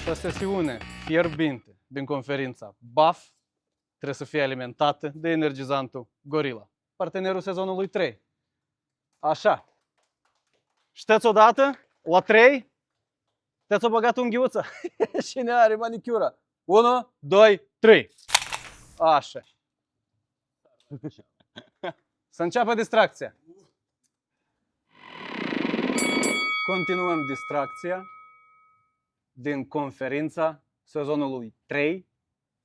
o sesiune fierbinte din conferința BAF trebuie să fie alimentată de energizantul Gorilla, partenerul sezonului 3. Așa. Știți odată? La 3? Te-ați băgat unghiuța. Cine are manicura? 1, 2, 3. Așa. Să înceapă distracția. Continuăm distracția din conferința sezonului 3,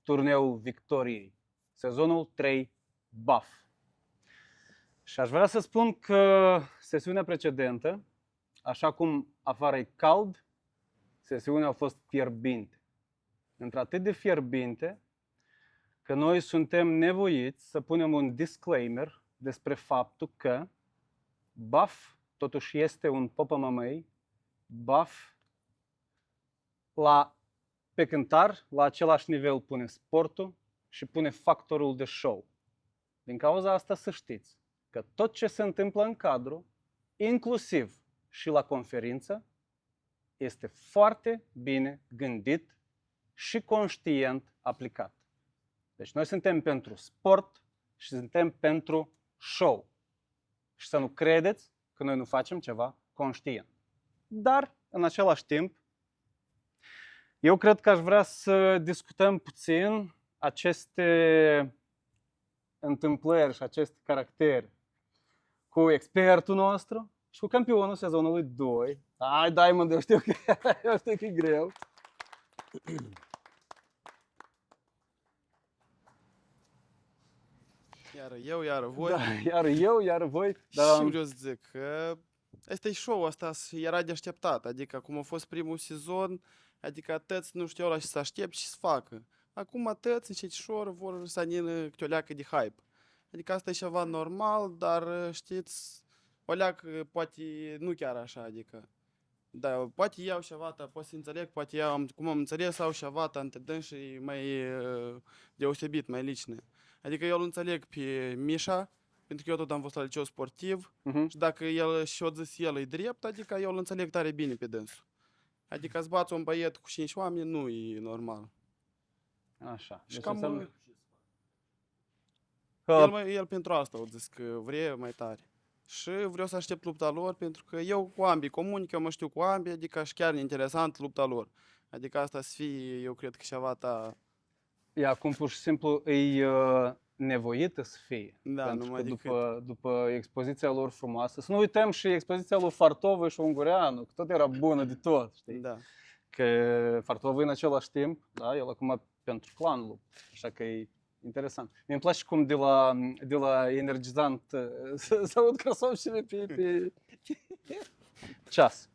turneul victoriei. Sezonul 3 BAF. Și aș vrea să spun că sesiunea precedentă, așa cum afară e cald, sesiunea a fost fierbinte. Într-atât de fierbinte că noi suntem nevoiți să punem un disclaimer despre faptul că BAF totuși este un POPMMA, BAF pe cântar, la același nivel pune sportul și pune factorul de show. Din cauza asta să știți că tot ce se întâmplă în cadru, inclusiv și la conferință, este foarte bine gândit și conștient aplicat. Deci noi suntem pentru sport și suntem pentru show. Și să nu credeți că noi nu facem ceva conștient. Dar, în același timp, eu cred că aș vrea să discutăm puțin aceste întâmplări și aceste caractere cu expertul nostru și cu campionul sezonului 2. Hai, Diamond, eu știu că e greu. Iar eu, iar voi. Da, iar eu, iar voi. Da. Și vreau să zic că ăsta e show-ul ăsta era de așteptat. Adică cum a fost primul sezon, adică atâți nu știau la ce să aștept și să facă. Acum atâți încetișor vor să anină câte o leacă de hype. Adică asta e ceva normal, dar știți, o leacă poate nu chiar așa, adică. Da, poate iau ceva, pot să înțeleg, poate iau, cum am înțeles, au ceva antedânsii mai deosebit, mai licne. Adică eu îl înțeleg pe Mișa, pentru că eu tot am fost la liceu sportiv și dacă el și-o zis el e drept, adică eu îl înțeleg tare bine pe dânsul. Adică să bați un băiet cu 5 oameni nu e normal. Așa. Și Deci cam înseamnă... el pentru asta o zis că vrea mai tare. Și vreau să aștept lupta lor pentru că eu cu ambii comunic, eu mă știu cu ambii, adică și chiar interesant lupta lor. Adică asta să fie, eu cred că ceva ta... E acum pur și simplu e nevoită să fie. Da, pentru numai că după expoziția lor frumoasă, să nu uităm și expoziția lui Fartovă și Ungureanu, că tot era bună de tot, știi? Da. Că Fartovă în același timp, da, el acum pentru clan luptă, așa că e interesant. Mi-mi place cum de la energizant să aud crosovșile pe час.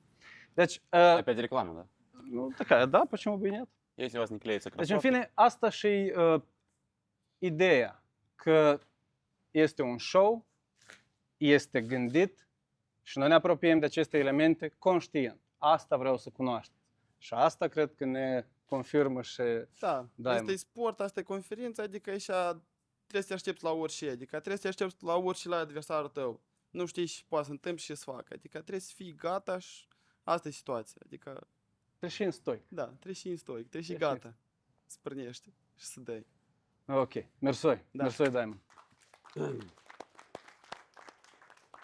Deci, Опять реклама, да? ну, такая, да, почему бы и нет? Если у вас не клеится Deci, în кроссовки, fine, asta și ideea că este un show, este gândit și noi ne apropiem de aceste elemente conștient. Asta vreau să cunoașteți. Și asta cred că ne confirmă și Da, Diamond. asta e sport, asta e conferință, adică așa trebuie să te aștepți la orice, adică trebuie să te aștepți la orice la adversarul tău. Nu știi ce poate să întâmple și ce să facă, adică trebuie să fii gata și asta e situația, adică trebuie și în stoic. da, trebuie și în stoic, trebuie și Trebuie și- gata să pornești și să dai. Ok, mersi, Da. mersi, Diamond.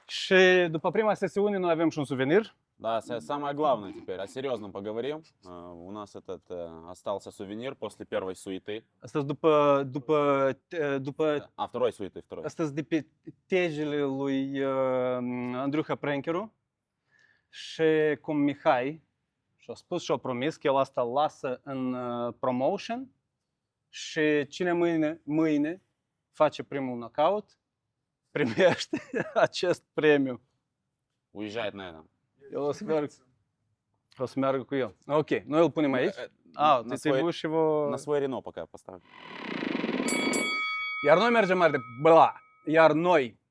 Și după prima sesiune noi avem și un suvenir. да, самое главное теперь, о серьезном поговорим. У нас остался сувенир после первой суеты. Astăzi după Второй суеты, второй. astăzi de pe tejele lui Andruha Prencheru și cum Mihai și-a spus și-a promis că el asta lasă în promotion și cine mâine face primul knockout primește acest premiu. Уезжает, наверное. El o să meargă cu el. Ok, noi îl punem aici. На Te свой- trebuie și vă... На свой Рено пока поставлю. Iar noi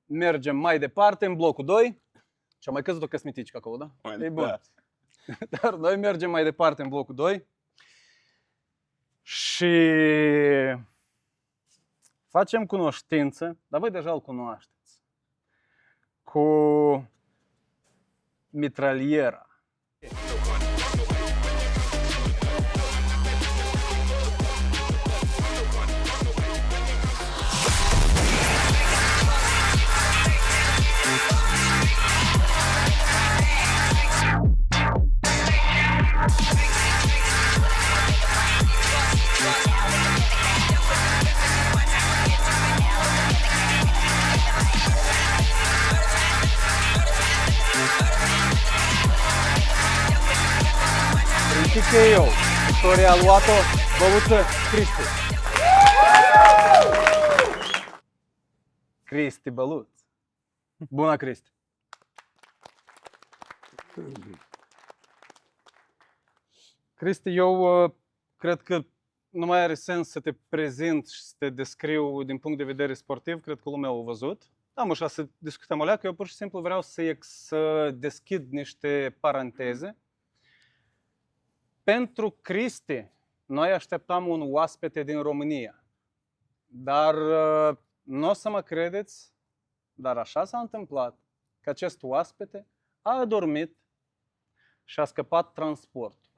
mergem mai departe în blocul 2. Și am mai căzut o cosmetică acolo, da? Ой, E bun. да. Dar noi mergem mai departe în blocul 2 și facem cunoștință, dar voi deja îl cunoașteți, cu mitraliera. TKO. Victoria a luat-o Băluță Cristi. Cristi Băluț. Bună, Cristi! Cristi, eu cred că nu mai are sens să te prezint și să te descriu din punct de vedere sportiv. Cred că lumea a văzut. Am așa să discutăm o leacă. Eu pur și simplu vreau să deschid niște paranteze. Pentru Cristi, noi așteptam un oaspete din România. Dar nu o să mă credeți, dar așa s-a întâmplat că acest oaspete a adormit și a scăpat transportul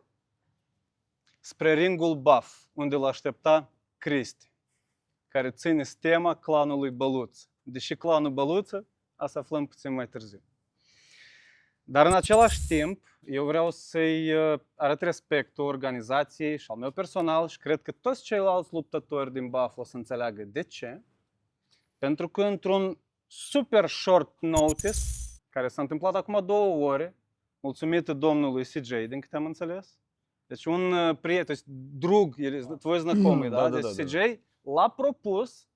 spre ringul Baf, unde îl aștepta Cristi, care ține stema clanului Băluță. Deși clanul Băluță, asta aflăm puțin mai târziu. Dar în același timp, eu vreau să-i arăt respectul organizației și al meu personal și cred că toți ceilalți luptători din Baf o să înțeleagă de ce. Pentru că într-un super short notice, care s-a întâmplat acum 2 ore, mulțumită domnului CJ, din câte am înțeles. Deci un prieten, drug, твой знакомый, da? Deci CJ l-a propus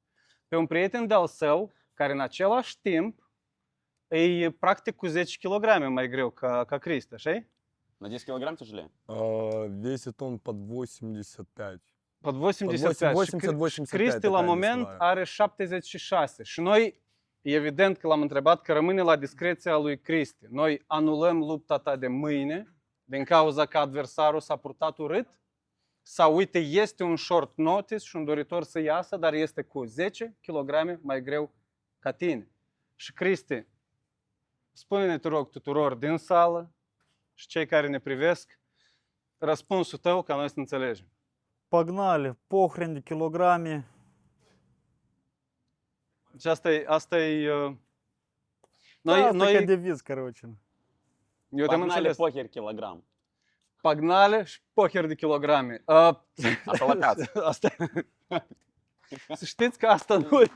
pe un prieten de-al său, care în același timp e practic cu 10 kg mai greu ca Cristi, așa? На 10 килограмм тяжелее? Весит он под 85. Под 85. 80-85. Cristi la moment are 76 și noi, evident că l-am întrebat că rămâne la discreția lui Cristi. Noi anulăm lupta ta de mâine din cauza că adversarul s-a purtat urât? Sau uite, este un short notice și un doritor să iasă, dar este cu 10 kg mai greu ca tine. Și Cristi, spune-ne, te rog, tuturor din sală și cei care ne privesc, răspunsul tău ca noi să înțelegem. Погнали, похрен de kilograme. Deci asta e Asta e deviz, короче. Eu te-am Погнали înțeles. похер килограмм. Pagnale și poker de kilograme. Asta la caț. Asta... Să știți că asta nu e...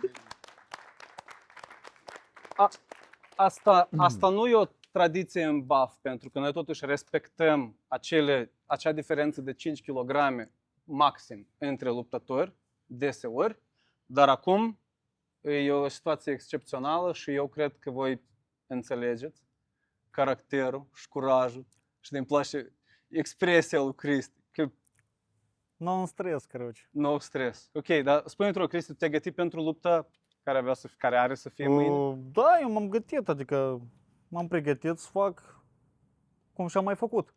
Asta nu e o tradiție în Baf, pentru că noi totuși respectăm acea diferență de 5 kg maxim între luptători, deseori, dar acum e o situație excepțională și eu cred că voi înțelegeți caracterul și curajul și îmi place expresia lui Cristi. Că Non stres, короче. no stres. Ok, dar spune-te rog, Cristi, te-ai gătit pentru lupta care are să fie mâine? Da, eu m-am gătit, adică m-am pregătit să fac cum și-am mai făcut.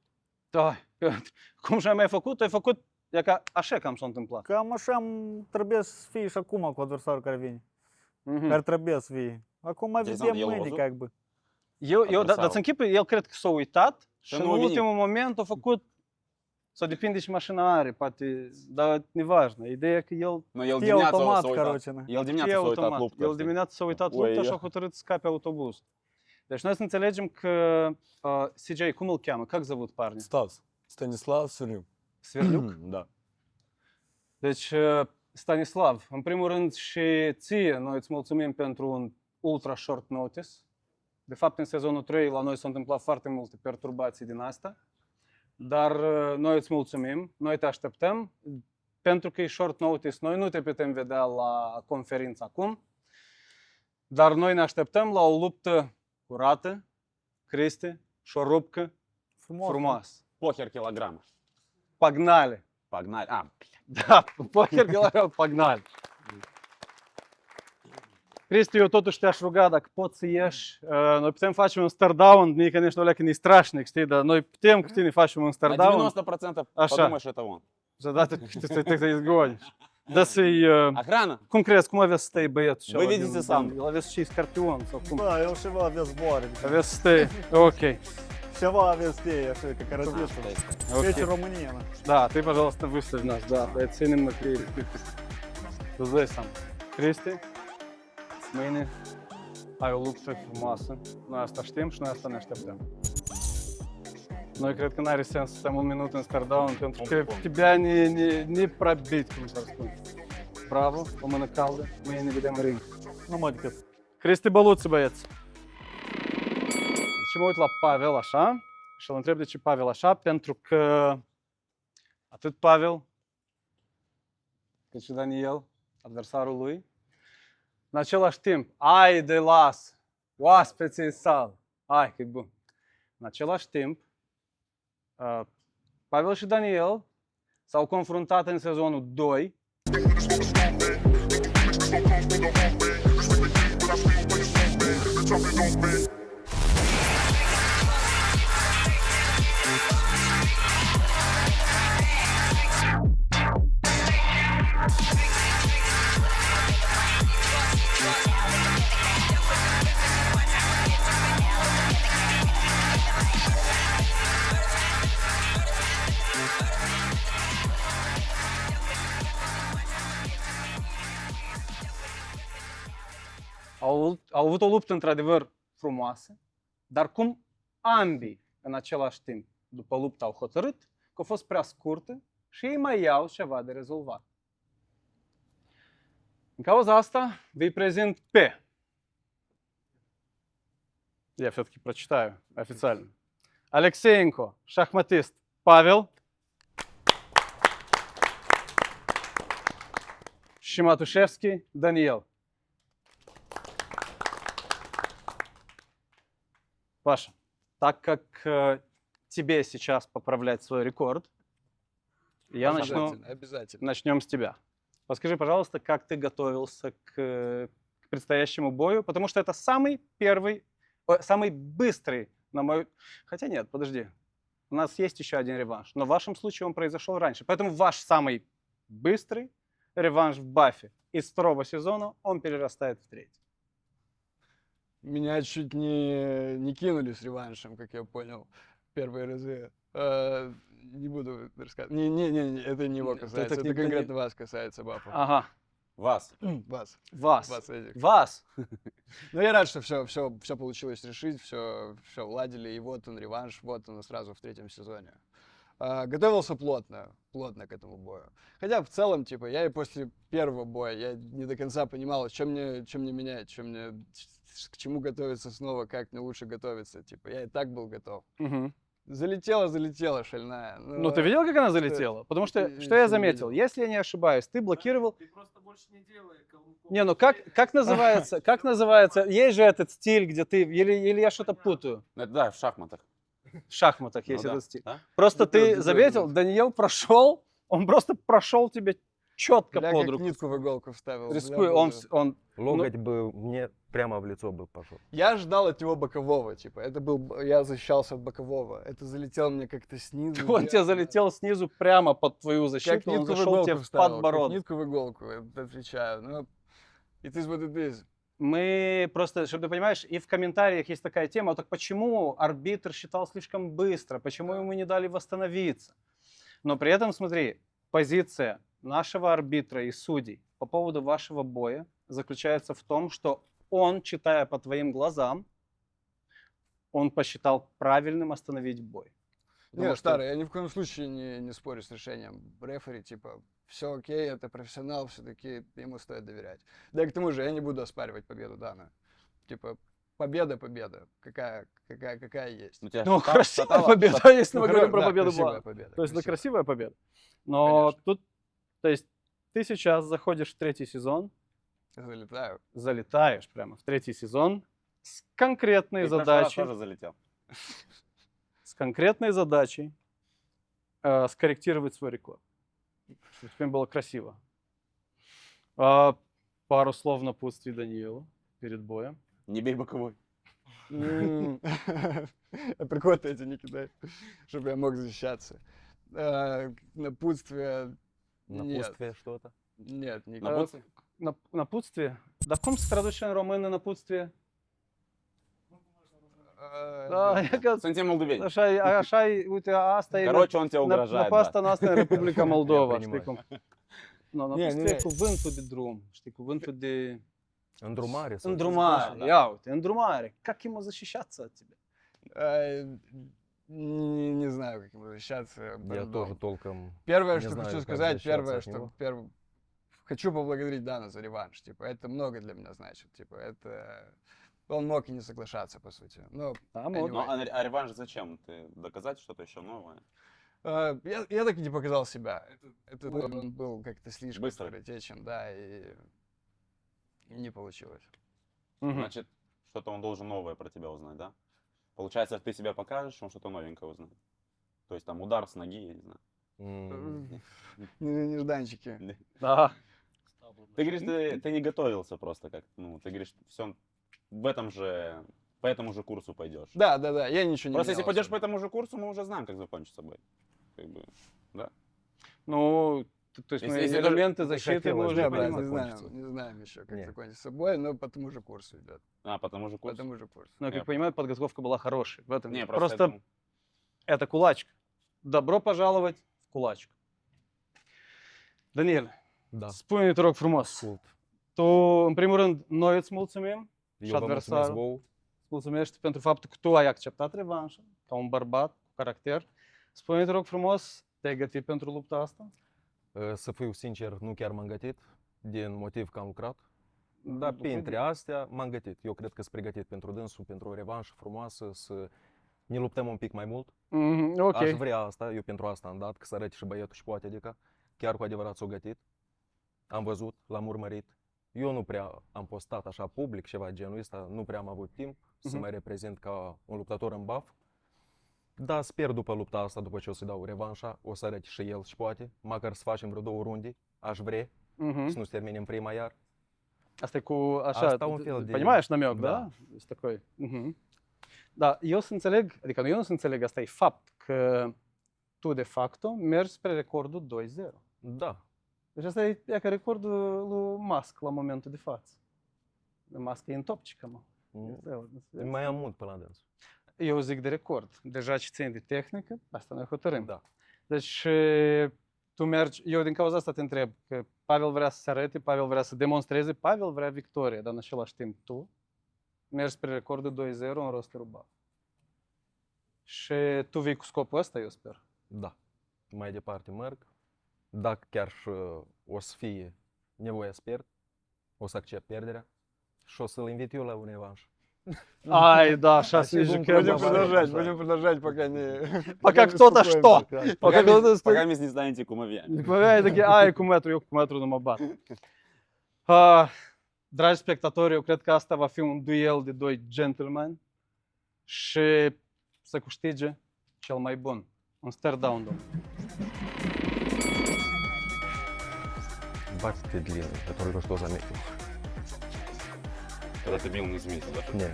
Da, cum și-ai mai făcut? Ai făcut așa cam s-a întâmplat. Cam așa trebuie să fie și acum cu adversarul care vine. Care trebuie să fie. Acum mai vedem el a mâine, văzut? как бы. Dar ți închipui, el cred că s-a uitat și nu în a venit. ultimul moment a făcut, sau depinde și mașina are, poate, dar nevajnă. Ideea e că el Но el Știe dimineața automat, s-a uitat. короче. El dimineața știe s-a uitat automat. luptă. El dimineața s-a uitat Oi, lupta și a ia. hotărât să scape autobuz. Deci noi să înțelegem că CJ, cum îl cheamă? Как зовут парня? Стас. Станислав Сурюк. Sverliuc? Да. Deci, Stanislav, în primul rând și ție, noi îți mulțumim pentru un ultra short notice. De fapt, în sezonul 3 la noi s-au întâmplat foarte multe perturbații din asta. Dar noi îți mulțumim, noi te așteptăm. Pentru că e short notice, noi nu te putem vedea la conferință acum. Dar noi ne așteptăm la o luptă curată, Cristi, și o rupcă Frumos. frumoasă. Похер килограмм. Pagnale! Погнали. Da, poker kilogram, pagnale! Cristi, eu totuși te-aș ruga dacă poți să ieși. Noi putem face un stare down, mie că nici nu că e strașnic, știi, dar noi putem cu tine facem un stare На down. 90% Așa. подумаешь, это он. Задată că te izgonici. Da să-i... Охрана! Cum crezi, cum avea să stai băietul Voi ăla vedeți din sami. band? El avea și scorpion sau cum? Da, el ceva avea zboare. Avea să stai, ok. Ceva avea să fie, așa, ca care Deci Ok. România, na. Da, ты, пожалуйста, выставь нас, да, ținem на клеит. Îți dai seama. Cristi, mâine ai o luptă frumoasă. Noi asta știm și noi asta ne așteptăm. Noi cred că n-are sens să stăm un minut în stare down, pentru că тебя не пробить, cum s-ar spune. Bravo, o mână caldă, mâine ne vedem în ring. Nu mă decât. Cristi Băluță, băieți! Și mă uit la Pavel așa și îl întreb de ce Pavel așa, pentru că Atât Pavel, cât și Daniel, adversarul lui. În același timp, ai de las, oaspeții în sală. Hai, că e bun. În același timp, Pavel și Daniel s-au confruntat în sezonul 2. Au avut o luptă într-adevăr frumoasă, dar cum ambii în același timp, după luptă, au hotărât că a fost prea scurtă și ei mai iau ceva de rezolvat. În cauza asta vei prezint pe... Я все-таки прочитаю официально. Алексеенко, шахматист Павел. Шиматушевский Даниил. Паша, так как тебе сейчас поправлять свой рекорд, я Обязательно. начнем с тебя. Подскажи, пожалуйста, как ты готовился к предстоящему бою, потому что это самый самый быстрый, на мой... Хотя нет, подожди, у нас есть еще один реванш, но в вашем случае он произошел раньше, поэтому ваш самый быстрый реванш в Баффе из 2-го сезона, он перерастает в 3-й. Меня чуть не кинули с реваншем, как я понял, первые разы. Не буду рассказывать. Не, это не его касается. Это конкретно вас касается, Бафа. Ага, Вас. Вас. вас, Вас этих. вас. Но я рад, что все получилось решить, все уладили, и вот он реванш, вот он сразу в 3-м сезоне. Готовился плотно к этому бою. Хотя в целом, типа, я и после первого боя, я не до конца понимал, чем мне менять, к чему готовиться снова, как мне лучше готовиться. Типа, я и так был готов. Мгм. Залетела шальная. Ну, ты видел, как она залетела? Потому что, Ты что я ещё не заметил, видел. если я не ошибаюсь, ты блокировал... Ты просто больше не делай каблуков. Не, ну как называется, есть же этот стиль, где ты, или я что-то путаю, Это да, в шахматах. в шахматах Ну есть да, этот стиль. да? Просто Ну, ты да, заметил, да. Даниил прошел, он просто прошел тебе четко Бля, под как руку. нитку в иголку вставил. бля, Рискуя, он, боже. он, Локоть бы мне прямо в лицо бы пошел. Я ждал от него бокового, типа, я защищался от бокового. Это залетело мне как-то снизу. он вверх, тебе да. залетел снизу прямо под твою Как защиту, он нитку в зашел тебе иголку в вставил, как подбородок. нитку в иголку, это отвечаю. Ну, it is what it is. Мы просто, чтобы ты понимаешь, и в комментариях есть такая тема, так почему арбитр считал слишком быстро, почему ему не дали восстановиться. Но при этом, смотри, позиция нашего арбитра и судей по поводу вашего боя заключается в том, что он, читая по твоим глазам, он посчитал правильным остановить бой. Потому Нет, что- старый, я ни в коем случае не спорю с решением рефери, типа, все окей, это профессионал, все-таки ему стоит доверять. Да и к тому же я не буду оспаривать победу Дана. Типа, победа, какая есть. У тебя Ну, шатало- красивая шатало- победа, шат- если мы говорим про Да, победу красивая Бла. победа. То есть это красивая. красивая победа. Но Конечно. тут, то есть ты сейчас заходишь в 3-й сезон, Залетаю. залетаешь прямо в 3-й сезон с конкретной Ты в прошлый раз задачей, тоже залетел. скорректировать свой рекорд. Чтобы теперь было красиво. Пару слов напутствий Даниилу перед боем. Не бей боковой. Прикольно эти не кидай, чтобы я мог защищаться. Напутствие. Напутствие что-то. Нет, не Напутствие? Напутствие? Da cum se traduce în română naputствие? Da, e că Suntem moldoveni. așa e, uite, asta e Короче, он тебе угрожает. năpasta да. noastră în Republica Moldova, știi понимаю. cum? No, Не, naputствie e не. cuvântul de drum, știi, cувântul de Андрумари. îndrumare. da. Ia uite, îndrumare. Как ему защищаться от тебя? Не знаю, как ему защищаться. Я пардон. тоже толком. Первое, не что знаю, хочу как сказать, защищаться первое, от что него. хочу поблагодарить Дана за реванш. Типа, это много для меня значит. Типа, это он мог и не соглашаться, по сути. Но Da, Anyway. Ну, а реванш зачем? Ты доказать что-то еще новое? Я так и не показал себя. Он был как-то слишком Быстро. скоротечен, да, и не получилось. Мгм. Значит, что-то он должен новое про тебя узнать, да? Получается, ты себя покажешь, он что-то новенькое узнает. То есть там удар с ноги, я не знаю. Нежданчики. Да. Ты говоришь, ты не готовился просто как, ну, ты говоришь, все в этом же, по этому же курсу пойдешь. Да, я ничего не Просто если менял пойдешь по особо. этому же курсу, мы уже знаем, как закончится бой. Как бы, да. Ну, то есть Если- мы если элементы даже защиты мы хотелось уже бы, Да, как понимаем. не знаем, закончится. не знаем еще, как Не. закончится бой, но по тому же курсу идет. А, по тому же По курсу. тому же курсу. Но, я Я как понимаю, подготовка была хорошей. В этом Не, дело. просто, Просто это кулачка. Добро пожаловать в кулачку. Daniel, Da. spune-ne, te rog frumos, Ascult. tu, în primul rând, noi îți mulțumim și Eu vă mulțumesc adversarul vouă. îți mulțumește pentru faptul că tu ai acceptat revanșa, ca un bărbat cu caracter. Spune-ne, te rog frumos, te-ai gătit pentru lupta asta? Să fiu sincer, nu chiar m-am gătit, din motiv că am lucrat. Dar După printre astea m-am gătit. Eu cred că sunt pregătit pentru dânsul, pentru o revanșă frumoasă, să ne luptăm un pic mai mult. Mhm, ok. Aș vrea asta, eu pentru asta am dat, că să arăte și băietul și poate, adică chiar cu adevărat s-o gătit. Am văzut, l-am urmărit. Eu nu prea am postat așa public ceva genul ăsta, nu prea am avut timp să Mhm. mă reprezint ca un luptător în baf. Dar sper după lupta asta, după ce o să dau revanșa, o să arăt și el și poate, măcar să facem vreo 2 runde, aș vrea, Mhm. să nu se termine în prima iar. Asta e cu așa, Asta un fel de- понимаешь намек, Da. da? Este такой. Mhm. Da, eu să înțeleg, adică nu eu nu să înțeleg, asta e fapt, că tu de facto mergi spre recordul 2-0. Da, Deci asta e ca recordul lui Musk la momentul de față. Musk e în topcică, mă. mai am mult până la dâns. Eu zic de record. Deja ce țin de tehnică, asta noi hotărâm. Da. Deci tu mergi, eu din cauza asta te întreb, că Pavel vrea să se arate, Pavel vrea să demonstreze, Pavel vrea victorie, dar în același timp tu mergi spre recordul 2-0 în rosterul BAF. Și tu vii cu scopul ăsta, eu sper. Da, mai departe merg. Dacă chiar și o să fie nevoie să pierd, o să accept pierderea și o să-l invit eu la un revanș. Ай, да, сейчас Спасибо, вижу, Будем Будем продолжать, да. будем продолжать, пока не... Пока не кто-то успокоимся. что? Пока кто-то Пока мы не станете кумовьями. Băi, de ai cu metru, eu cu metru nu mă bat. Dragi spectatori, eu cred că asta va fi un duel de doi gentlemen și să câștige cel mai bun. Un stare down, domnule. Бачите длинный, который только что заметил. Когда ты бил, не заметил, да? Не,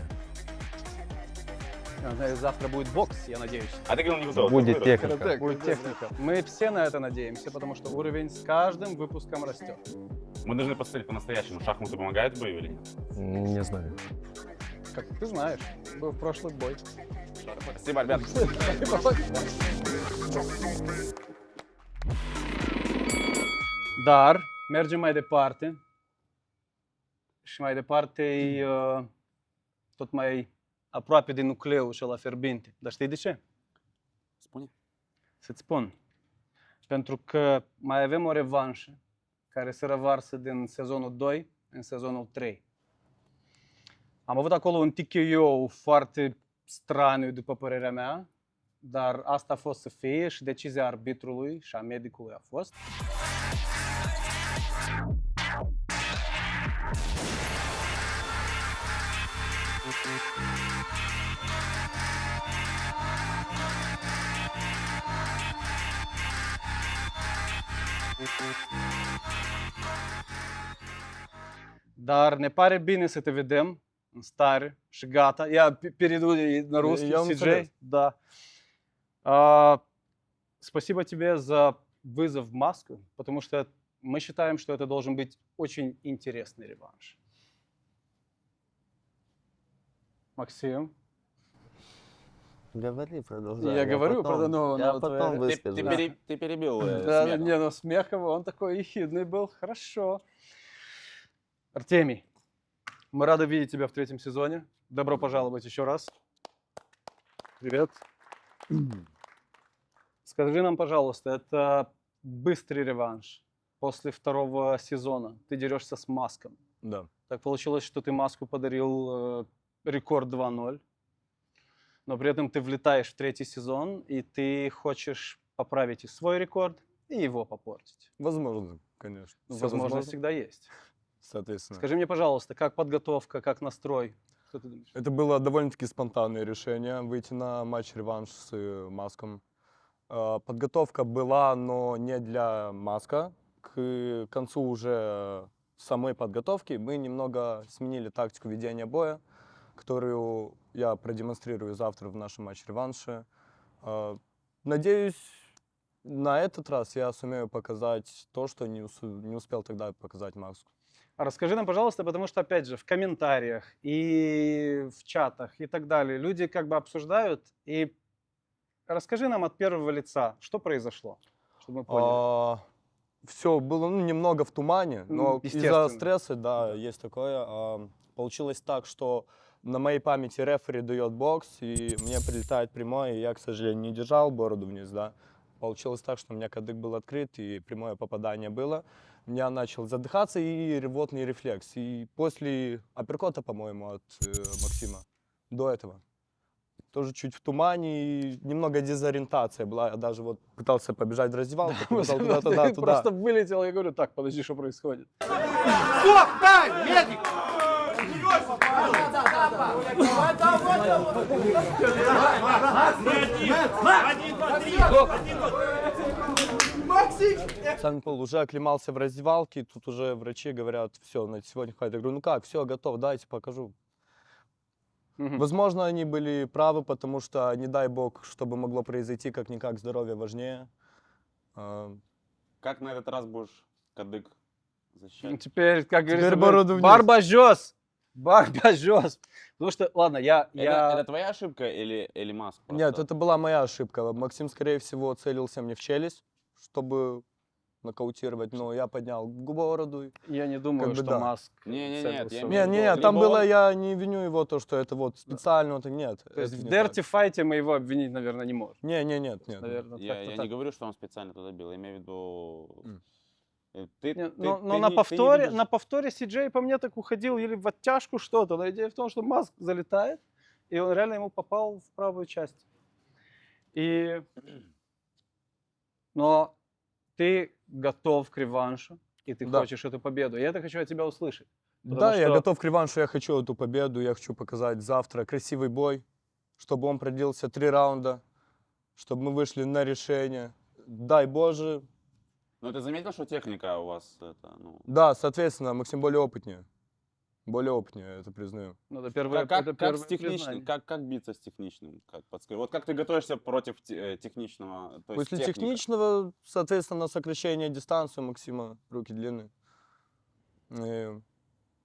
Завтра будет бокс, я надеюсь. А ты говорил, не готов. будет Ты техника. Карате. Будет техника. Мы все на это надеемся, потому что уровень с каждым выпуском растет. Мы должны посмотреть по-настоящему, шахматы помогают в бою или нет? Не знаю. Как ты знаешь, был прошлый бой. Спасибо, ребят. Dar mergem mai departe și mai departe e tot mai aproape de nucleul și la fierbinte. Dar știi de ce? Spune. Să-ți spun. Pentru că mai avem o revanșă care se revarsă din sezonul 2 în sezonul 3. Am avut acolo un TKO foarte straniu, după părerea mea, dar asta a fost să fie și decizia arbitrului și a medicului a fost. Dar ne pare bine să te vedem în stare și gata. Я перейду на русский, Я вам CJ. советую. Да. Спасибо тебе за вызов в маску, потому что мы считаем, что это должен быть очень интересный реванш. Максим? Говори, продолжай. Я говорю, потом, ну, я ну, потом твоя- выскажусь. Ты перебил Да, смехом. не, ну Смехов, он такой ехидный был, хорошо. Артемий, мы рады видеть тебя в 3-м сезоне. Добро пожаловать еще раз. Привет. Скажи нам, пожалуйста, это быстрый реванш после 2-го сезона. Ты дерешься с Маском. Да. Так получилось, что ты Маску подарил рекорд 2-0. Но при этом ты влетаешь в 3-й сезон, и ты хочешь поправить и свой рекорд, и его попортить. Возможно, конечно. Ну, Всё возможность возможно, всегда есть. соответственно. Скажи мне, пожалуйста, как подготовка, как настрой? Что ты думаешь? Это было довольно-таки спонтанное решение выйти на матч-реванш с Маском. Подготовка была, но не для Маска. К концу уже самой подготовки мы немного сменили тактику ведения боя, которую я продемонстрирую завтра в нашем матч-реванше. Надеюсь, на этот раз я сумею показать то, что не успел тогда показать Маску. А расскажи нам, пожалуйста, потому что, опять же, в комментариях и в чатах и так далее люди как бы обсуждают. И расскажи нам от первого лица, что произошло, чтобы мы поняли. Все было немного в тумане, но из-за Естественно. стресса, да, есть такое. Получилось так, что на моей памяти рефери дает бокс, и мне прилетает прямое, и я, к сожалению, не держал бороду вниз, да. Получилось так, что у меня кадык был открыт, и прямое попадание было. Я начал задыхаться и рвотный рефлекс. И после апперкота, по-моему, от Максима, до этого, тоже чуть в тумане, и немного дезориентация была. Я даже вот пытался побежать в раздевалку, побежал куда-то Ты туда. просто вылетел, я говорю, так, подожди, что происходит? Сам пол уже оклемался в раздевалке, тут уже врачи говорят, все, на сегодня хватит. Я говорю, ну как, все, готов, дайте покажу. Мгм. Возможно, они были правы, потому что, не дай бог, чтобы могло произойти, как-никак здоровье важнее. Как на этот раз будешь кадык Ну, защищать? теперь, как говорится, Теперь бороду вниз. барбажос! Барбажос! Потому что, ладно, Это твоя ошибка или Маск? Нет, просто? это была моя ошибка. Максим, скорее всего, целился мне в челюсть, чтобы нокаутировать, но я поднял бороду. Я не думаю, Как бы что да. Маск Не-не-нет, целился я в имею в него. виду, Не, там либо было, он- я не виню его, то, что это вот специально, это нет. То есть это в не дерти так. файте мы его обвинить, наверное, не можем. Не, нет. Наверное, Я не говорю, что он специально туда бил, я имею в виду... М. Но на повторе CJ по мне так уходил или в оттяжку что-то. Но идея в том, что Маск залетает, и он реально ему попал в правую часть. Но ты готов к реваншу, и ты Да. хочешь эту победу. И это хочу от тебя услышать. Да, Потому я что- готов к реваншу, я хочу эту победу, я хочу показать завтра красивый бой, чтобы он продлился 3 раунда, чтобы мы вышли на решение. Дай Боже. Ну ты заметил, что техника у вас это, ну... Да, соответственно, Максим более опытнее. Более опытнее, я это признаю. Ну, это первое, Как это с первое техничным, признание. как биться с техничным? Как подскажи? Вот как ты готовишься против техничного? То есть После техника. техничного, соответственно, сокращение дистанции у Максима, руки длинные. И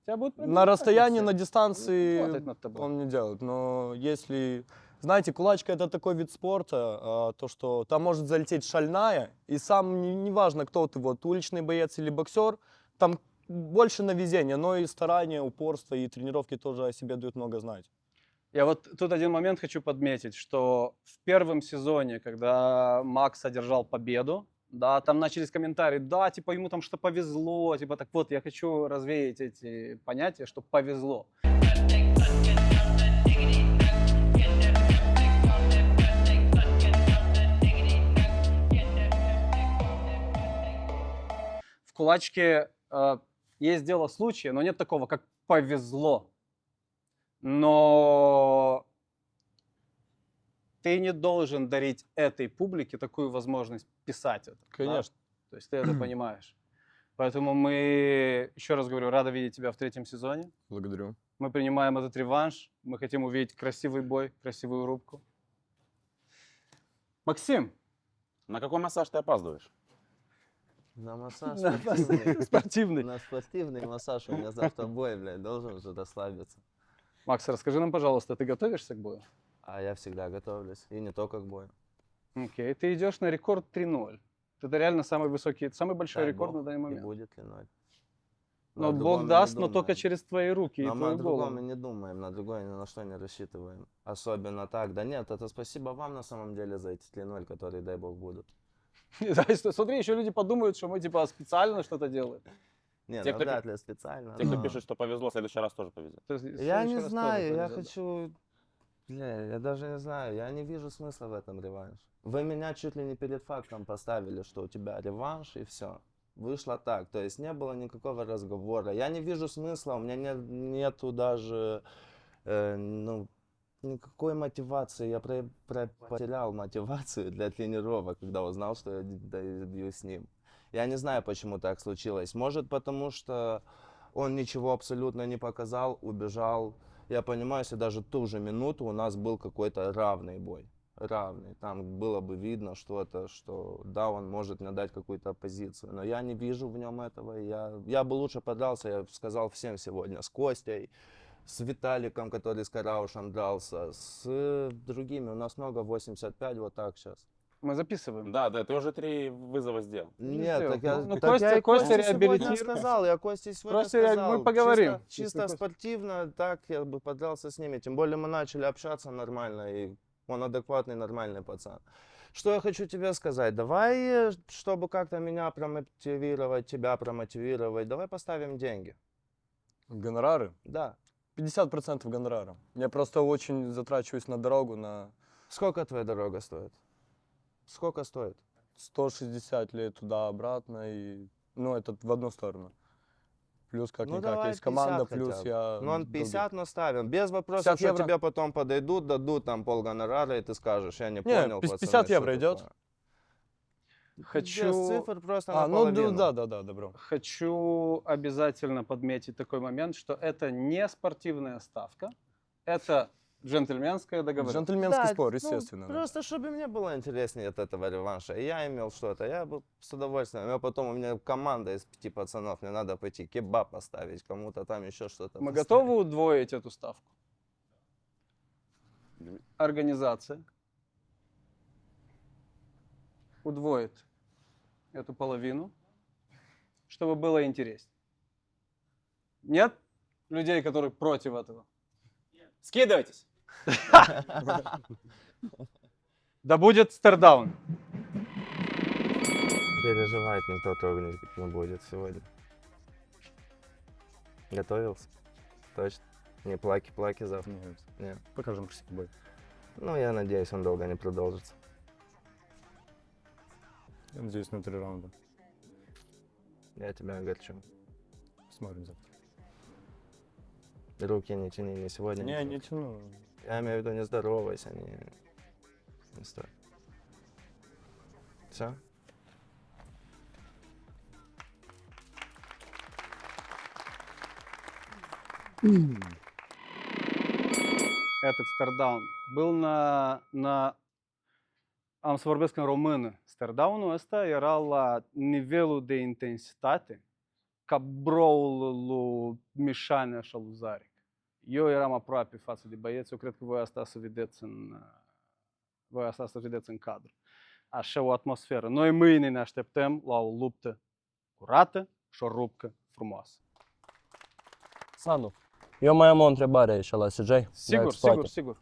Тебя будут на продвигать, расстоянии, Максим. на дистанции работать над тобой. он не делает. Но если... Знаете, кулачка — это такой вид спорта, то, что там может залететь шальная, и сам, неважно, кто ты, вот уличный боец или боксер, там больше на везение, но и старания, упорство и тренировки тоже о себе дают много знать. Я вот тут один момент хочу подметить, что в первом сезоне, когда Макс одержал победу, да, там начались комментарии, да, типа ему там что повезло, типа так вот, я хочу развеять эти понятия, что повезло. В кулачке есть дело случая, но нет такого, как повезло. Но ты не должен дарить этой публике такую возможность писать это. да? Конечно. То есть ты это понимаешь. Поэтому мы, еще раз говорю, рады видеть тебя в 3-м сезоне. Благодарю. Мы принимаем этот реванш. Мы хотим увидеть красивый бой, красивую рубку. Максим, На какой массаж ты опаздываешь? На массаж на- спортивный. спортивный. На спортивный массаж. У меня завтра бой, блядь, должен уже расслабиться. Макс, расскажи нам, пожалуйста, ты готовишься к бою? А я всегда готовлюсь. И не только к бою. Окей, ты идешь на рекорд 3-0. Это реально самый высокий, самый большой Дай рекорд бог, на данный и момент. будет ли ноль. Но о Бог другом мы не даст, но только думаем. через твои руки и Но мы твою о другом голову. мы не думаем, на другое ни на что не рассчитываем. Особенно так. Да нет, это спасибо вам на самом деле за эти 3-0, которые, дай бог, будут. Да, и смотри, еще люди подумают, что мы типа специально что-то делаем. Не, Те, ну кто вряд ли специально. Те, кто но- пишет, что повезло, в следующий раз тоже повезет. То есть в Я следующий не раз знаю, тоже я повезет, да. хочу Бля, я даже не знаю, я не вижу смысла в этом реванше. Вы меня чуть ли не перед фактом поставили, что у тебя реванш и все. Вышло так, то есть не было никакого разговора. Я не вижу смысла, у меня нету даже, ну, никакой мотивации. Я потерял мотивацию для тренировок, когда узнал, что я бью с ним. Я не знаю, почему так случилось. Может, потому что он ничего абсолютно не показал, убежал. Я понимаю, если даже ту же минуту у нас был какой-то равный бой. Равный. Там было бы видно что-то, что да, он может мне дать какую-то позицию. Но я не вижу в нем этого. Я бы лучше подрался, я сказал всем сегодня, с Костей, с Виталиком, который с Караушем дрался, с другими. У нас много 85, вот так сейчас. Мы записываем. Да, да, ты уже 3 вызова сделал. Нет, сделал. так я, Ну, так я и Костя Косте сегодня реабилитирует. сказал, я Косте сегодня Костя реаб- сказал. мы поговорим. Чисто Если Костя- спортивно, так я бы подрался с ними. Тем более мы начали общаться нормально, и он адекватный, нормальный пацан. Что я хочу тебе сказать? Давай, чтобы как-то меня промотивировать, тебя промотивировать, давай поставим деньги. Гонорары? Да. 50% гонорара. Я просто очень затрачиваюсь на дорогу, на Сколько твоя дорога стоит? Сколько стоит? 160 лет туда-обратно, и, ну, это в одну сторону. Плюс Ну, как-никак давай есть команда, 50 плюс хотя бы. я... Ну, он других. 50 наставим. Без вопросов, 50 что евро? тебе потом подойдут, дадут там полгонорара, и ты скажешь, я не Не, понял, 50 пацаны, евро что идет? такое. Без Хочу, цифр просто А, ну, наполовину. да, добро. хочу обязательно подметить такой момент, что это не спортивная ставка, это джентльменская договоренность. Джентльменский Да, спор, ну, естественно. да. Просто, чтобы мне было интереснее от этого реванша. И я имел что-то, я бы с удовольствием. А потом у меня команда из 5 пацанов, мне надо пойти кебаб поставить, кому-то там еще что-то Мы поставить. готовы удвоить эту ставку? Организация удвоит эту половину, чтобы было интереснее. Нет людей, которые против этого? Скидывайтесь. Да будет стардаун. Переживать никто трогать не будет сегодня. Готовился? Точно? Не плаки-плаки завтра? Нет. Нет. Покажем красивый бой. Ну, я надеюсь, он долго не продолжится. Я надеюсь, на 3 раунда. Я тебя огорчу. Смотрим завтра. Руки не тяни, не сегодня. Не, завтра. не тяну. Я имею в виду, не здоровайся, не стой. Все? Этот стардаун был na am să vorbesc în română. Stardaunul ăsta era la nivelul de intensitate ca broul lui Mișanea și al lui Zaric. Eu eram aproape față de băieți, eu cred că voi asta să vedeți în cadru. Așa o atmosferă. Noi mâine ne așteptăm la o luptă curată și o rupcă frumoasă. Sandu, eu mai am o întrebare aici la CJ. Sigur.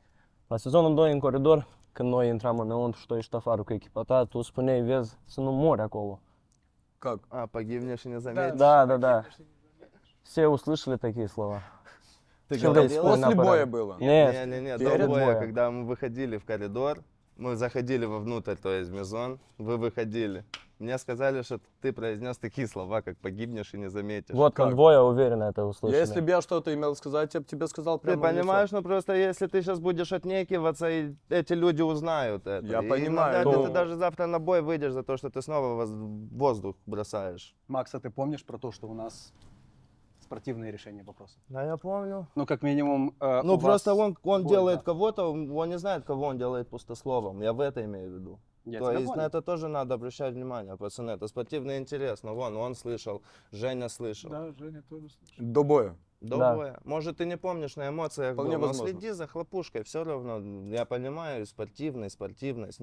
La sezonul 2 în coridor, când noi intram înăuntru și tu ești afară cu echipa ta, tu spuneai, vezi, să nu mori acolo. Как? А, погибнешь и не заметишь? Да. Все услышали такие слова. Ты Что говорил? ты спорил на После боя аппарат? было. Нет, Не-не-не, перед до боя, боем. когда мы выходили в коридор, мы заходили вовнутрь, то есть в мезон, вы выходили. Мне сказали, что ты произнес такие слова, как погибнешь и не заметишь. Вот Как? мы двое уверенно это услышали. Если бы я что-то имел сказать, я бы тебе сказал Ты прямо в лицо. понимаешь, ну просто если ты сейчас будешь отнекиваться, и эти люди узнают это. Я И понимаю, навряд ли но- ты даже завтра на бой выйдешь за то, что ты снова воздух бросаешь. Макс, а ты помнишь про то, что у нас спортивные решения вопроса? Да, я помню. Ну, как минимум, Ну у просто вас он бой, делает да. кого-то, он не знает, кого он делает пустословом. Я в это имею в виду. Я То тебя есть понял. на это тоже надо обращать внимание, пацаны. Это спортивный интерес. Но вон, он слышал, Женя слышал. Да, Женя тоже слышал. До боя. До Да. боя. Может, ты не помнишь, на эмоциях Вполне был, но возможно. следи за хлопушкой, все равно. Я понимаю, спортивность.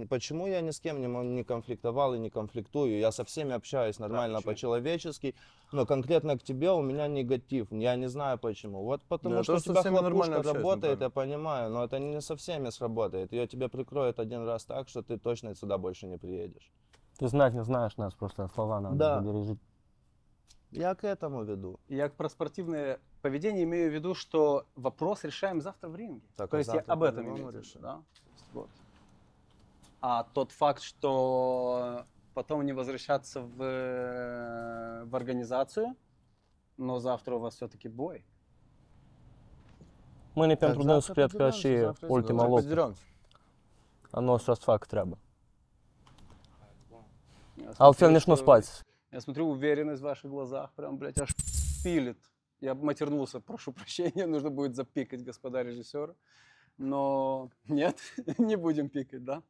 Почему я ни с кем не конфликтовал и не конфликтую? Я со всеми общаюсь нормально, почему? по-человечески, но конкретно к тебе у меня негатив. Я не знаю почему. Вот потому Я что у тоже со тебя всеми нормально хлопушка общаюсь, работает, Наталья. я понимаю, но это не со всеми сработает. Ее тебе прикроют один раз так, что ты точно сюда больше не приедешь. Ты знать не знаешь нас, просто слова надо Да. бережить. Я к этому веду. Як про спортивне поведение имею в виду, что вопрос решаем завтра в ринге. Так, То а есть я завтра об этом по-любому имею в виду, решим. да? Вот. А тот факт, что потом не возвращаться в организацию, но завтра у вас все-таки бой. Ми не Так, pentru завтра dânsul cred că подеремся, și завтра ultima завтра luptă. подеремся. A nu o să-ți fac treabă. Я Altfel смотрю, nici nu что- spați. Я смотрю уверенность в ваших глазах, прям, блядь, аж пилит. Я матернулся, прошу прощения, нужно будет запикать, господа режиссеры. Но нет, не будем пикать, да?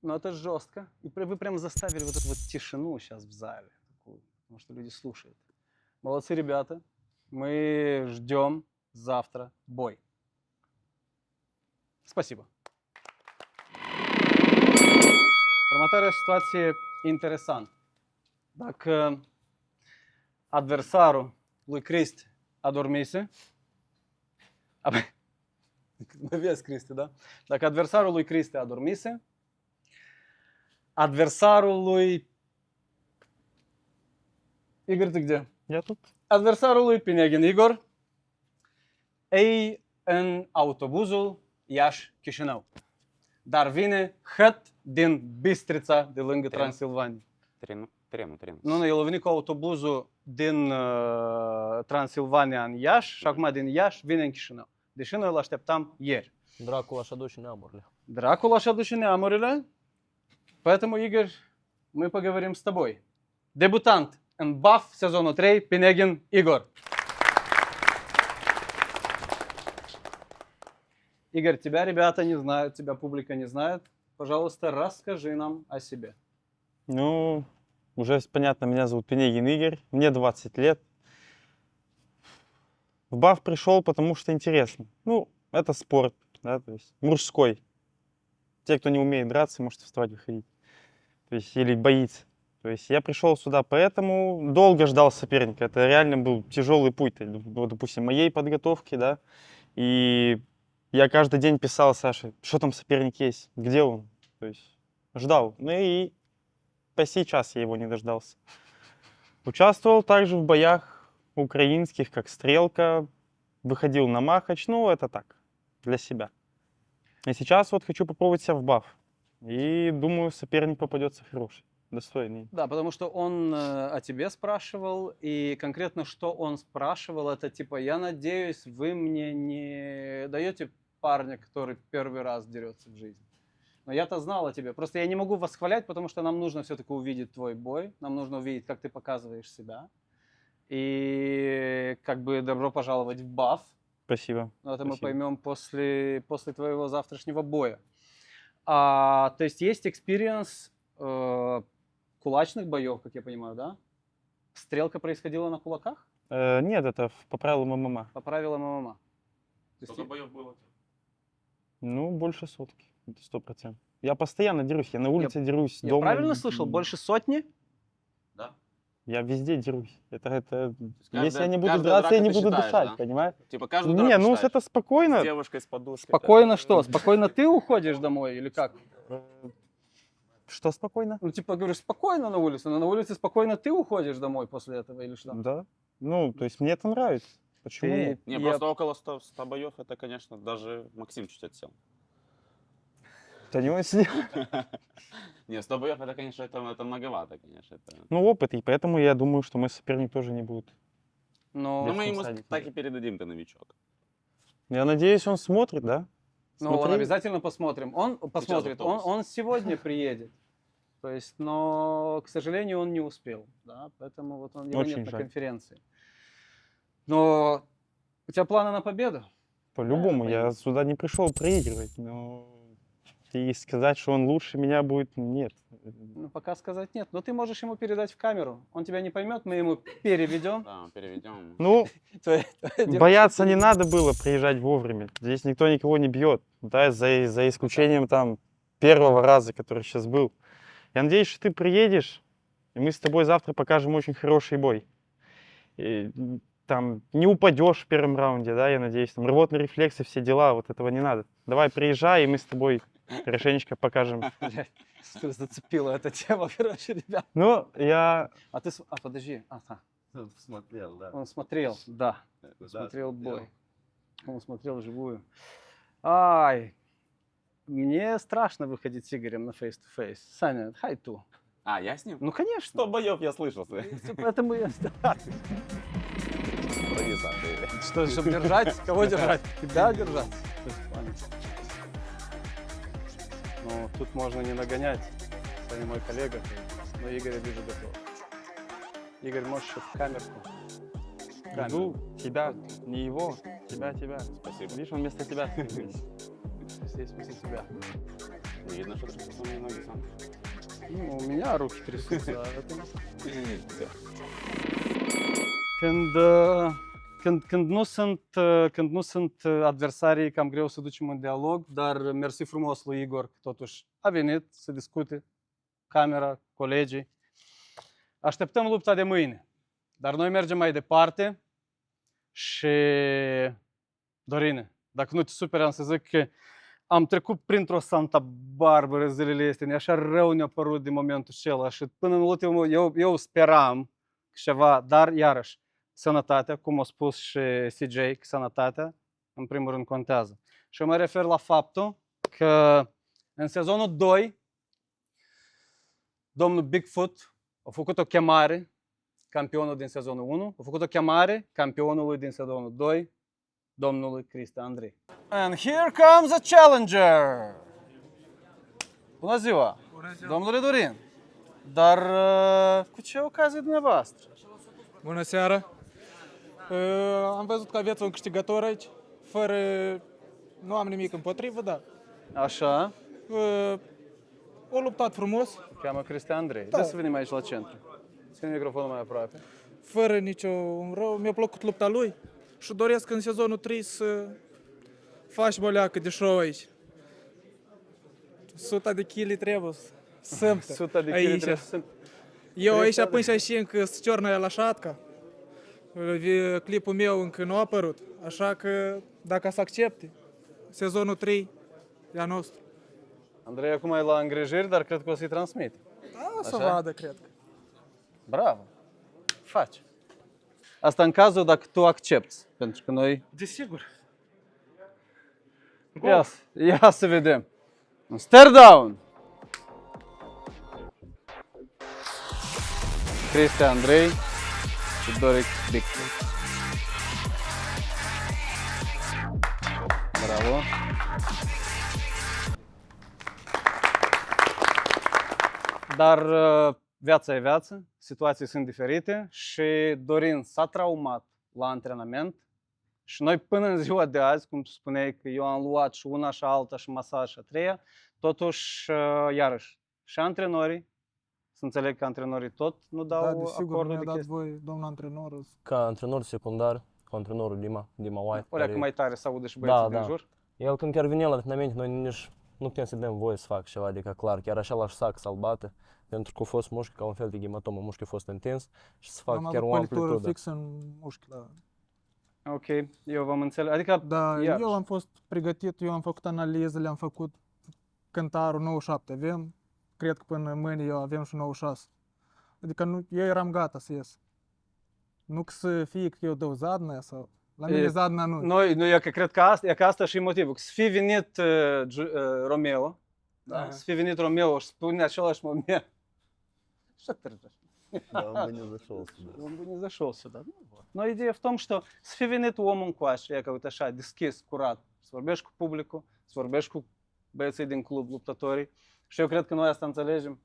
Но это жестко. И вы прям заставили вот эту вот тишину сейчас в зале, такую, потому что люди слушают. Молодцы, ребята. Мы ждем завтра бой. Спасибо. Următoarea situație interesantă. Dacă adversarul lui Cristi adormise, mă vezi, Cristi, da? Dacă adversarul lui Cristi adormise, adversarul lui... Igor, ты где? Я тут. Adversarul lui Pineghin Igor e în autobuzul Iași-Chișinău. Dar vine hăt din Bistrița, de lângă Tren. Transilvania. Трenu. Nu, el a venit cu autobuzul din Transilvania în Iași și acum din Iași vine în Chișinău. Deși noi îl așteptam ieri. Dracul așa duce neamurile. Dracul așa duce neamurile, поэтому, Игорь, мы поговорим с тобой. Дебютант în BAF сезону 3, Pineghin Igor. Игорь, тебя ребята не знают, тебя публика не знает. Пожалуйста, расскажи нам о себе. Ну, уже понятно, меня зовут Пинегин Игорь, мне 20 лет. В БАФ пришел, потому что интересно. Ну, это спорт, да, то есть мужской. Те, кто не умеет драться, может вставать, выходить. То есть, или боится. То есть я пришел сюда поэтому, долго ждал соперника. Это реально был тяжелый путь, вот, допустим, моей подготовки, да. И я каждый день писал Саше, что там соперник есть, где он. То есть ждал. Ну и по сей час я его не дождался. Участвовал также в боях украинских, как Стрелка, выходил на Махач, ну это так, для себя. И сейчас вот хочу попробовать себя в БАФ. И думаю, соперник попадется хороший, достойный. Да, потому что он о тебе спрашивал, и конкретно что он спрашивал, это типа, я надеюсь, вы мне не даете парня, который первый раз дерется в жизни. Но я-то знал о тебе. Просто я не могу восхвалять, потому что нам нужно все-таки увидеть твой бой. Нам нужно увидеть, как ты показываешь себя. И как бы добро пожаловать в БАФ. Спасибо. Но это мы Спасибо. поймем после твоего завтрашнего боя. То есть есть экспириенс кулачных боев, как я понимаю, да? Стрелка происходила на кулаках? Нет, это по правилам ММА. По правилам ММА. То есть Сколько боев было? Ну, больше сотки, это 100%. Я постоянно дерусь, я на улице дерусь, я дома. правильно слышал? Больше сотни? Да. Я везде дерусь. Это... каждая- Если я не буду каждая драться, я драка не ты буду считаешь, дышать, да? понимаешь? Типа каждую Не, драку ну считаешь? это спокойно. С девушкой с подушкой. Спокойно что? Спокойно ты уходишь домой или как? Что спокойно? Ну, типа, говорю, спокойно на улице, но на улице спокойно ты уходишь домой после этого или что? Да. Ну, то есть мне это нравится. Почему Ты- нет? Не, Я- просто около 100 боев, это, конечно, даже Максим чуть отсел. Да не сидел. Не, 100 боев, это, конечно, это многовато, конечно. Это... Ну, опыт, и поэтому я думаю, что мой соперник тоже не будет. Но, Ну, в мы том ему садике. так и передадим, ты новичок. Я надеюсь, он смотрит, да? ну, он Смотри. обязательно посмотрим. Он посмотрит, автобус. он сегодня приедет. То есть, но, к сожалению, он не успел, да, поэтому вот он его Очень нет на жаль. конференции. Но у тебя планы на победу? По-любому, Правильно я пойму. сюда не пришел проигрывать, но и сказать, что он лучше меня будет, нет. Ну, пока сказать нет. Но ты можешь ему передать в камеру. Он тебя не поймет, мы ему переведем. Да, переведем. Ну, Твоя девушка бояться не переведет. надо было приезжать вовремя. Здесь никто никого не бьет, да, за исключением там первого раза, который сейчас был. Я надеюсь, что ты приедешь, и мы с тобой завтра покажем очень хороший бой. И, там не упадешь в первом раунде, да, я надеюсь, там рвотные рефлексы, все дела, вот этого не надо. Давай приезжай, и мы с тобой хорошенечко покажем. Блядь, зацепила эта тема, короче, ребят. Ну, я... А ты... подожди. Смотрел, да. Он смотрел, да. Да, Смотрел смотрел. бой. Он смотрел вживую. Ай, мне страшно выходить с Игорем на face-to-face. Саня, хай ту. А, я с ним? Ну, конечно. 100 боев я слышал. Поэтому я... Сзади Саша, или? Что, чтобы держать? Кого держать? Тебя держать? Ну, тут можно не нагонять. Саня мой коллега, но Игорь, я вижу, готов. Игорь, можешь еще в камерку. Жду тебя, не его, тебя. Спасибо. Видишь, он вместо тебя. Здесь вместо себя. Видно, что трясутся мои ноги сам. Ну, у меня руки трясутся, а это... Всё. Când nu sunt adversarii, cam greu să ducem un dialog, dar mersi frumos lui Igor, că totuși a venit să discute camera, colegii. Așteptăm lupta de mâine, dar noi mergem mai departe și, Dorine, dacă nu te superi, am să zic că am trecut printr-o Santa Barbara zilele astea, așa rău ne-a părut din momentul acela și până în ultimul, eu speram că ceva, dar iarăși, sănătatea, cum a spus și CJ, că sănătatea, în primul rând, contează. Și eu mă refer la faptul că în sezonul 2, domnul Bigfoot a făcut o chemare, campionul din sezonul 1, a făcut o chemare campionului din sezonul 2, domnului Cristian Andrei. And here comes a challenger! Bună ziua! Bună ziua. Domnule Dorin! Dar cu ce ocazie dumneavoastră? Bună seara! Am văzut că aveți un câștigător aici, fără... Nu am nimic împotrivă, dar... Așa, O luptat frumos, se cheamă Cristian Andrei. Da. Da. Să venim aici la centru. Ține microfonul mai aproape. fără nicio rău. Mi-a plăcut lupta lui și doresc în sezonul 3 să faci boleacă de show aici. 100 de kg trebuie să 100 de aici. kg trebuie să... Eu aici 300 de- până și încă se ciornă la șatca. Clipul meu încă nu a apărut. Așa că dacă să accepte, sezonul 3 e a nostru. Andrei acum e la îngrijiri, dar cred că o să-i transmit. Da, o să Așa? vadă, cred. Bravo! Faci! Asta în cazul dacă tu accepti, pentru că noi... Desigur. Ia să vedem. Un stare down! Cristian Andrei și Doric Bigfoot. Bravo! Dar viața e viață, situații sunt diferite și Dorin s-a traumat la antrenament și noi până în ziua de azi, cum tu spuneai că eu am luat și una și alta și masaj și a treia, totuși, iarăși, și antrenorii, să înțeleg că antrenorii tot nu dau Da, desigur, acordul mi-a de dat chestii. voi, domnul antrenor. Ca antrenor secundar, cu antrenorul Dima White. Olea că mai tare să audă și băieții din jur. El când chiar venea la antrenamente, noi nici nu putem să dăm voie să facă ceva, adică clar, chiar așa la sac să-l bată, pentru că a fost mușchi ca un fel de hematomă, mușchiul a fost intens și să facă Am chiar avut o pălitură amplitudă. fix în mușchi. La... Ok, eu v-am înțeles. Adică, Da, iarăși. eu am fost pregătit, eu am făcut analize, le-am făcut cântarul 97, avem, cred că până mâine eu avem și 96. Adică nu, eu eram gata să ies. Nu că să fie că eu dau zadnă sau... La mine E, zadnă nu. Noi, eu cred că asta și e motivul. Că să fi venit Romeo, da? Da. Să fi venit Romeo și spune același moment. Что ты ржешь? Да, он бы не зашел сюда. Он бы не зашел сюда. Ну, вот. Но идея в том, что să fi venit omul încoace, e ca uite așa, deschis, curat, să vorbești cu publicul, să vorbești cu băieții din club, luptătorii. Și eu cred că noi asta înțelegem.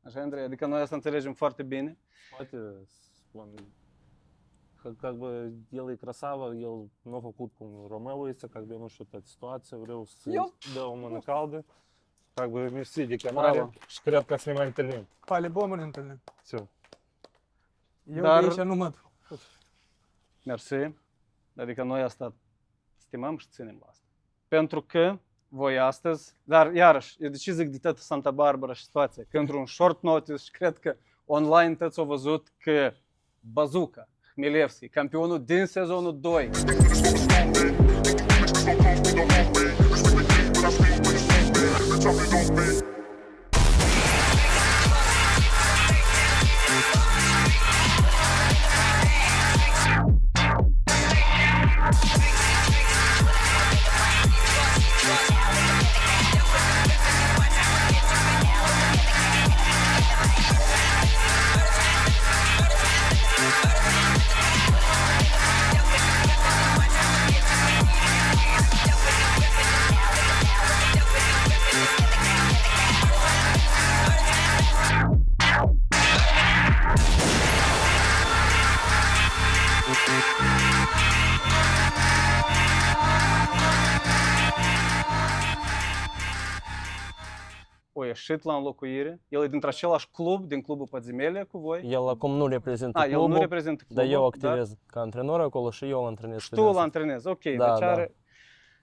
Așa, Andrei? Adică noi asta înțelegem foarte bine. Poate, как бы el e красава, el nu a făcut cum Romeo este, как бы eu nu știu toată situația, vreau să dă o mână caldă. Как бы mersi de chemare Bravo. și cred că să ne mai întâlnim. По-любому ne întâlnim. Все. Eu Dar- de aici nu mă duc. Mersi. Adică noi asta stimăm și ținem la asta. Pentru că voi astăzi, dar iarăși, eu de ce zic de toată Santa Barbara și situația? Că într-un short notice și cred că online toți au văzut că Bazooka Hmelevski, campionul din sezonul 2, ieșit la înlocuire. El e dintre același club, din clubul Pădzimelia cu voi. El acum nu reprezintă El nu clubul, reprezintă dar clubul, eu activez ca antrenor acolo și eu îl antrenez Și pe tu îl dânsul. antrenezi, ok. Da, Deci da. are...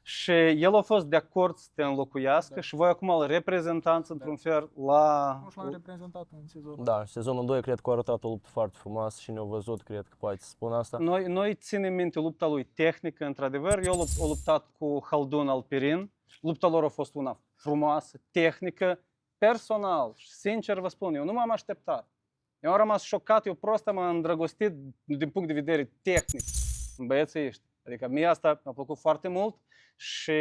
Și el a fost de acord să te înlocuiască și voi acum îl reprezentați într-un fel la... Nu și l-am reprezentat în sezon. Da, sezonul 2 cred că a arătat o luptă foarte frumoasă și ne-au văzut, cred că poate să spun asta. Noi ținem minte lupta lui tehnică, într-adevăr. Eu a luptat cu Haldun Alpirin. Lupta lor a fost una frumoasă, tehnică, personal. Și sincer vă spun, eu nu m-am așteptat. Eu am rămas șocat, eu prost m-am îndrăgostit din punct de vedere tehnic în băieții ăștia. Adică mie asta mi-a plăcut foarte mult și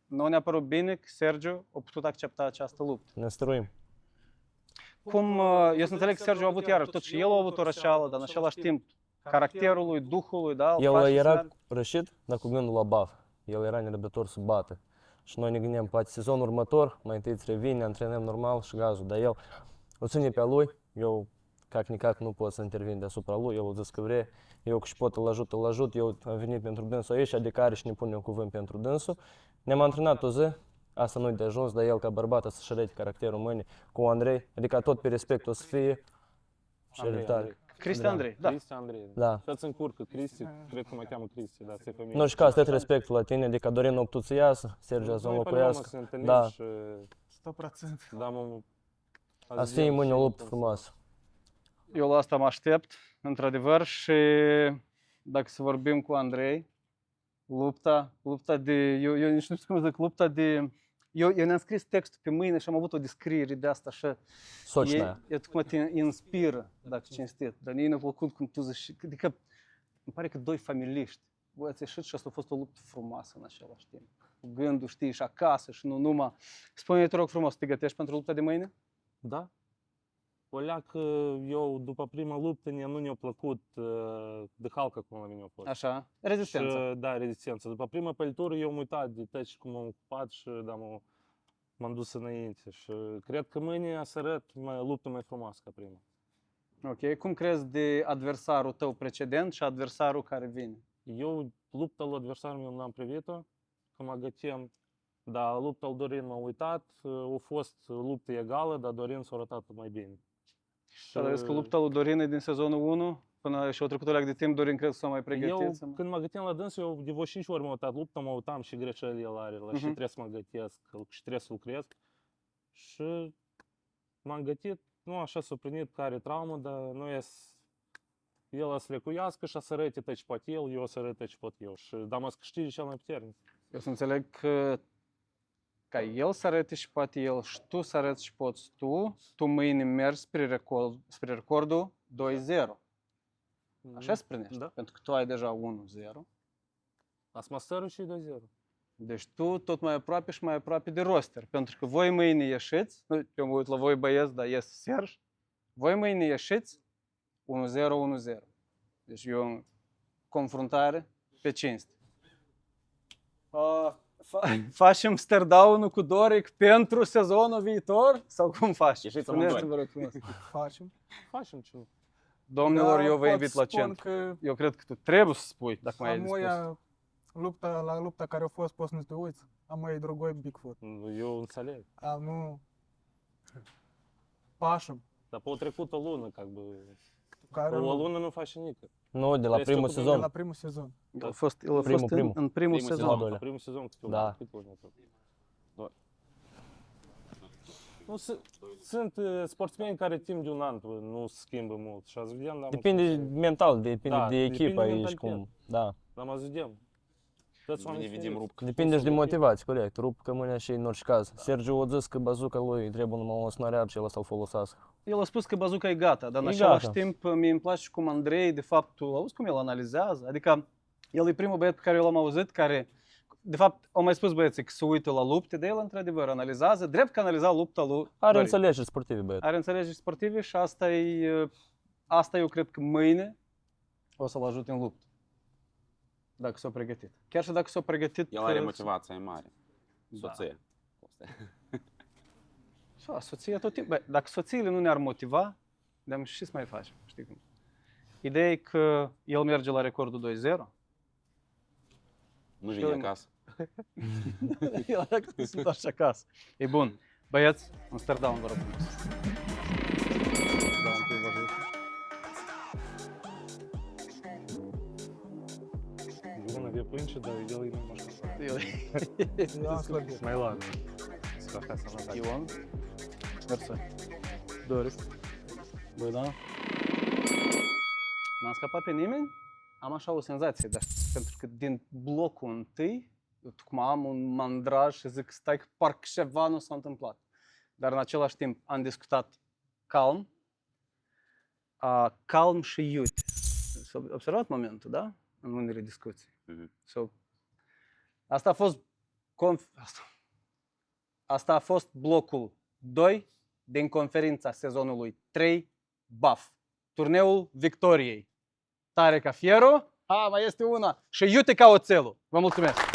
nu ne-a părut bine că Sergiu a putut accepta această luptă. Ne stăruim. Cum, eu să înțeleg că Sergiu a avut iarăși, tot și el a avut o răceală, dar în același timp caracterul lui, duhul lui, da, îl El face să era meargă. rășit, dar cu gândul la baf. El era nerăbdător să bată. Și noi ne gândeam, poate sezonul următor, mai întâi îți revine, ne antrenăm normal și gazul. Dar el o ține pe a lui, eu cac nu pot să intervin deasupra lui, eu o zis că vrea, eu și pot îl ajut, eu am venit pentru dânsul aici, adică are și ne pune un cuvânt pentru dânsul. Ne-am antrenat o zi, asta nu-i de ajuns, dar el ca bărbat să-și arăte caracterul mâine cu Andrei, adică tot pe respect o să fie. Și tare. Cristi Andrei, da. Cristi Andrei. Da. Să-ți încurcă Cristi, cred că mă cheamă Cristi, da, ți-e familie. Nu, și ca tot respectul la tine, adică Dorin nu a putut să iasă, Sergiu să Noi pe urmă înlocuiască. să ne întâlnim Da, și 100%. da, mă... a să fie mâine o luptă frumoasă. Eu la asta mă aștept, într-adevăr, și dacă să vorbim cu Andrei, lupta de, eu nici nu știu cum să zic, lupta de, eu ne-am scris textul pe mâine și am avut o descriere de asta așa. Socina. E cum te inspiră, dacă cinstit, dar mie mi-a plăcut cum tu zici, adică îmi pare că doi familiști, voi ați ieșit și asta a fost o luptă frumoasă în același timp. Cu gândul, știi, și acasă și nu numai. Spune-ne, te rog frumos, te gătești pentru lupta de mâine? Da. O leacă, eu, după prima luptă, nu ne-a plăcut de halcă cum la mine a fost. Așa, rezistență. Și, da, rezistență. După prima pălitură, eu am uitat de tot și cum am ocupat și da, m-am dus înainte. Și cred că mâine să arăt luptă mai frumoasă ca prima. Ok, cum crezi de adversarul tău precedent și adversarul care vine? Eu lupta lui adversarul meu n-am privit-o, că mă găteam, dar lupta lui Dorin m-a uitat, a fost luptă egală, dar Dorin s-a arătat mai bine. Da, dar vezi că lupta lui Dorin e din sezonul 1, până și-a trecut o leac de timp, Dorin cred că s-a mai pregătit. Eu, când mă găteam la dânsul, eu de vreo 5 ori m-am uitat lupta, mă uitam și greșeli el are, la și trebuie să mă gătesc, și trebuie să lucrez. Și m-am gătit, nu așa s-a primit că are traumă, dar nu el a să recuiască și a să arăte tot ce poate el, eu o să arăt tot ce pot eu. Și dar mă să câștige cel mai puternic. Eu să înțeleg că ca el să arăte și poate el și tu să arăți și poți tu mâine mergi spre recordul 2-0. Așa se primește, Da. pentru că tu ai deja 1-0. Asta mă stără și 2-0. Deci tu tot mai aproape și mai aproape de roster, pentru că voi mâine ieșiți, eu mă uit la voi băieți, dar ies Serj, voi mâine ieșiți 1-0-1-0. Deci e o confruntare pe cinste. Facem stare-down-ul cu Doric pentru sezonul viitor? Sau cum faci? Ieșiți Spuneți-vă, amândoi. rog frumos. Facem. Facem ce nu. Domnilor, eu vă pot invit la spun centru. că Eu cred că tu trebuie să spui, dacă mai ai la dispus. moja lupta care a fost, poți să nu te uiți, a mai drugoi Bigfoot. Eu înțeleg. A nu... Pașăm. Dar pe o trecut o lună, ca bă. Care O lună nu face nimic. Nu, de la Trebuie primul să de sezon. la primul sezon. El a fost Primul. în primul sezon. doilea. Primul sezon câte Da. câte luni a trecut? Nu, sunt sportsmeni care timp de un an nu se schimbă mult și azi vedem, dar Depinde mental, depinde Da, de depinde echipă de aici, mentalitate. cum, da. Dar mă vedem. Toți oamenii vedem diferiți. rupcă. Depinde și de motivație, corect. Rup că mâine și în orice caz. Sergiu a zis că bazuca lui trebuie numai un snariat și el să-l folosească. El a spus că bazuca e gata, dar în E același gata. timp mie îmi place cum Andrei, de fapt, tu auzi cum el analizează? Adică el e primul băiat pe care eu l-am auzit, care, de fapt, au mai spus băieții că se uită la lupte, dar el, într-adevăr, analizează, drept că analiza lupta lui Are Dorin. înțelegeri sportive, băiat. Are înțelegeri sportive și asta eu cred că mâine o să-l ajute în luptă. Dacă s-a pregătit. Chiar și dacă s-a pregătit... El are motivație mare. Da. Soție. Soția tot timpul. Dacă soțiile nu ne-ar motiva, de-am și să mai facem, știi cum. Ideea e că el merge la recordul 2-0. Nu vine acasă. El a se întoarce acasă. E bun. Băieți, Amsterdam vă rog. Da, un pic vă rog. Главное, две пынчи, да, и делай немножко сам. Я слабее. Mai ладно. Слегка самотак. Ion. Mersi. Doris. Băi, da? N-am scăpat pe nimeni? Am așa o senzație, dar pentru că din blocul întâi, eu tocmai am un mandraj și zic, stai că parcă ceva nu s-a întâmplat. Dar în același timp am discutat calm, calm și iute. S-a observat momentul, da? În unele discuții. So, asta a fost asta a fost blocul 2 din conferința sezonului 3 BAF. Turneul victoriei. Tare ca fierul, mai este una și iute ca oțelul. Vă mulțumesc!